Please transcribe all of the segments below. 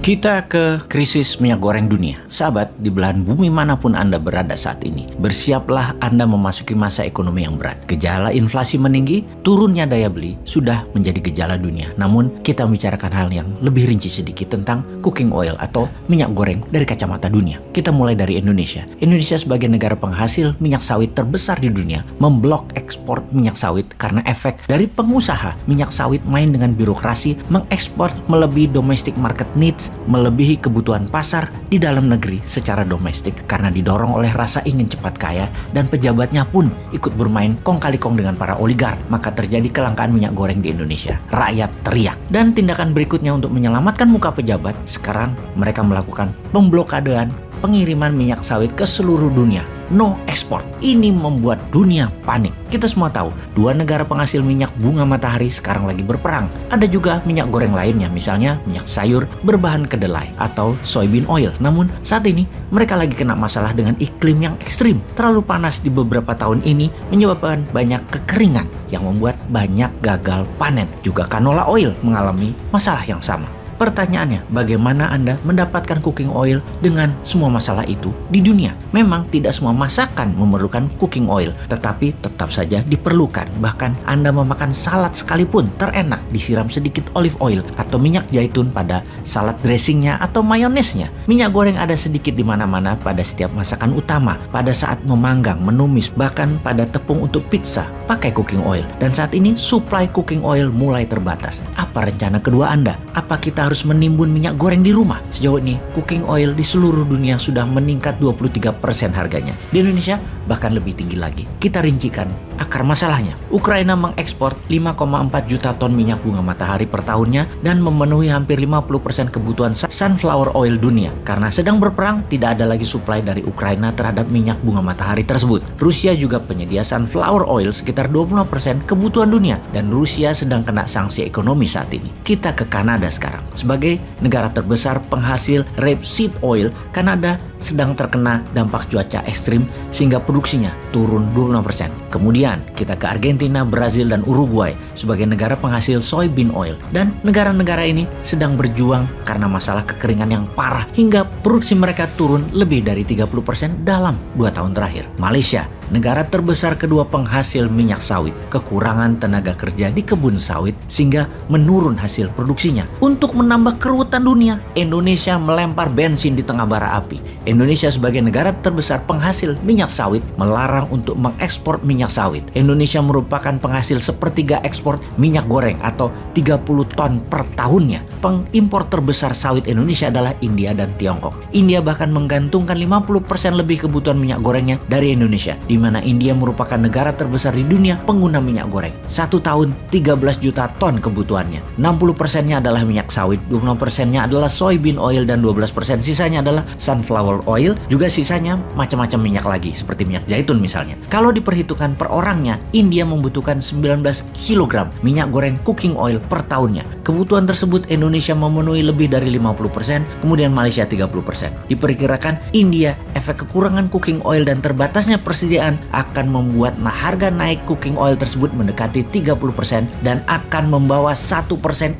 Kita ke krisis minyak goreng dunia. Sahabat, di belahan bumi manapun Anda berada saat ini, bersiaplah Anda memasuki masa ekonomi yang berat. Gejala inflasi meninggi, turunnya daya beli sudah menjadi gejala dunia. Namun, kita membicarakan hal yang lebih rinci sedikit tentang cooking oil atau minyak goreng dari kacamata dunia. Kita mulai dari Indonesia. Indonesia sebagai negara penghasil minyak sawit terbesar di dunia, memblok ekspor minyak sawit karena efek dari pengusaha minyak sawit main dengan birokrasi, mengekspor melebihi domestic market needs, melebihi kebutuhan pasar di dalam negeri secara domestik karena didorong oleh rasa ingin cepat kaya, dan pejabatnya pun ikut bermain kong kali kong dengan para oligark. Maka terjadi kelangkaan minyak goreng di Indonesia. Rakyat teriak. Dan tindakan berikutnya untuk menyelamatkan muka pejabat, sekarang mereka melakukan pemblokadean pengiriman minyak sawit ke seluruh dunia. No ekspor. Ini membuat dunia panik. Kita semua tahu, dua negara penghasil minyak bunga matahari sekarang lagi berperang. Ada juga minyak goreng lainnya, misalnya minyak sayur berbahan kedelai atau soybean oil. Namun saat ini mereka lagi kena masalah dengan iklim yang ekstrim. Terlalu panas di beberapa tahun ini menyebabkan banyak kekeringan yang membuat banyak gagal panen. Juga canola oil mengalami masalah yang sama. Pertanyaannya, bagaimana Anda mendapatkan cooking oil dengan semua masalah itu di dunia? Memang tidak semua masakan memerlukan cooking oil, tetapi tetap saja diperlukan. Bahkan Anda memakan salad sekalipun terenak disiram sedikit olive oil atau minyak zaitun pada salad dressingnya atau mayonesnya. Minyak goreng ada sedikit di mana-mana pada setiap masakan utama, pada saat memanggang, menumis, bahkan pada tepung untuk pizza pakai cooking oil. Dan saat ini supply cooking oil mulai terbatas. Apa rencana kedua Anda? Apa kita harus menimbun minyak goreng di rumah? Sejauh ini, cooking oil di seluruh dunia sudah meningkat 23% harganya. Di Indonesia bahkan lebih tinggi lagi. Kita rincikan akar masalahnya. Ukraina mengekspor 5,4 juta ton minyak bunga matahari per tahunnya dan memenuhi hampir 50% kebutuhan sunflower oil dunia. Karena sedang berperang, tidak ada lagi suplai dari Ukraina terhadap minyak bunga matahari tersebut. Rusia juga penyedia sunflower oil sekitar 20% kebutuhan dunia, dan Rusia sedang kena sanksi ekonomi saat ini. Kita ke Kanada sekarang. Sebagai negara terbesar penghasil rapeseed oil, Kanada sedang terkena dampak cuaca ekstrim sehingga produksinya turun 25%. Kemudian kita ke Argentina, Brazil, dan Uruguay sebagai negara penghasil soybean oil. Dan negara-negara ini sedang berjuang karena masalah kekeringan yang parah hingga produksi mereka turun lebih dari 30% dalam 2 tahun terakhir. Malaysia, negara terbesar kedua penghasil minyak sawit, kekurangan tenaga kerja di kebun sawit sehingga menurun hasil produksinya. Untuk menambah keruwetan dunia, Indonesia melempar bensin di tengah bara api. Indonesia sebagai negara terbesar penghasil minyak sawit melarang untuk mengekspor minyak sawit. Indonesia merupakan penghasil sepertiga ekspor minyak goreng atau 30 ton per tahunnya. Pengimpor terbesar sawit Indonesia adalah India dan Tiongkok. India bahkan menggantungkan 50% lebih kebutuhan minyak gorengnya dari Indonesia, di mana India merupakan negara terbesar di dunia pengguna minyak goreng. 1 tahun 13 juta ton kebutuhannya. 60%-nya adalah minyak sawit, 20%-nya adalah soybean oil, dan 12% sisanya adalah sunflower oil. Juga sisanya macam-macam minyak lagi, seperti minyak zaitun misalnya. Kalau diperhitungkan per orangnya, India membutuhkan 19 kg minyak goreng cooking oil per tahunnya. Kebutuhan tersebut Indonesia memenuhi lebih dari 50%, kemudian Malaysia 30%. Diperkirakan India, efek kekurangan cooking oil dan terbatasnya persediaan akan membuat harga naik cooking oil tersebut mendekati 30% dan akan membawa 1%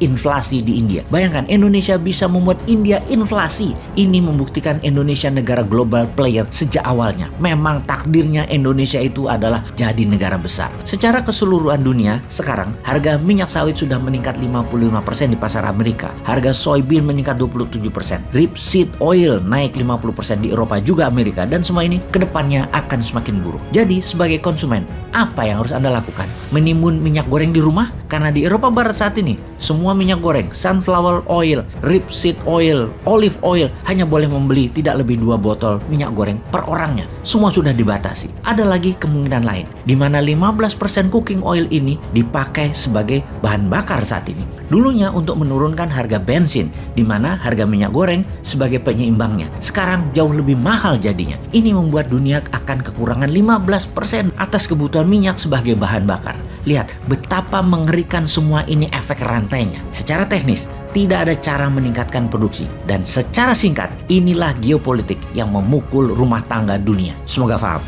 inflasi di India. Bayangkan, Indonesia bisa membuat India inflasi. Ini membuktikan Indonesia negara global player sejak awalnya. Memang takdirnya Indonesia itu adalah jadi negara besar. Secara keseluruhan dunia, sekarang harga minyak sawit sudah meningkat 55% di pasar Amerika. Harga soybean meningkat 27%. Rapeseed oil naik 50% di Eropa juga Amerika, dan semua ini kedepannya akan semakin buruk. Jadi sebagai konsumen, apa yang harus Anda lakukan? Menimbun minyak goreng di rumah? Karena di Eropa Barat saat ini, semua minyak goreng, sunflower oil, rapeseed oil, olive oil hanya boleh membeli tidak lebih 2 botol minyak goreng per orangnya. Semua sudah dibatasi. Ada lagi kemungkinan lain, di mana 15% cooking oil ini dipakai sebagai bahan bakar saat ini. Dulunya untuk menurunkan harga bensin, di mana harga minyak goreng sebagai penyeimbangnya. Sekarang jauh lebih mahal jadinya. Ini membuat dunia akan kekurangan 15% atas kebutuhan minyak sebagai bahan bakar. Lihat betapa mengerikan semua ini efek rantainya. Secara teknis, tidak ada cara meningkatkan produksi. Dan secara singkat, inilah geopolitik yang memukul rumah tangga dunia. Semoga paham.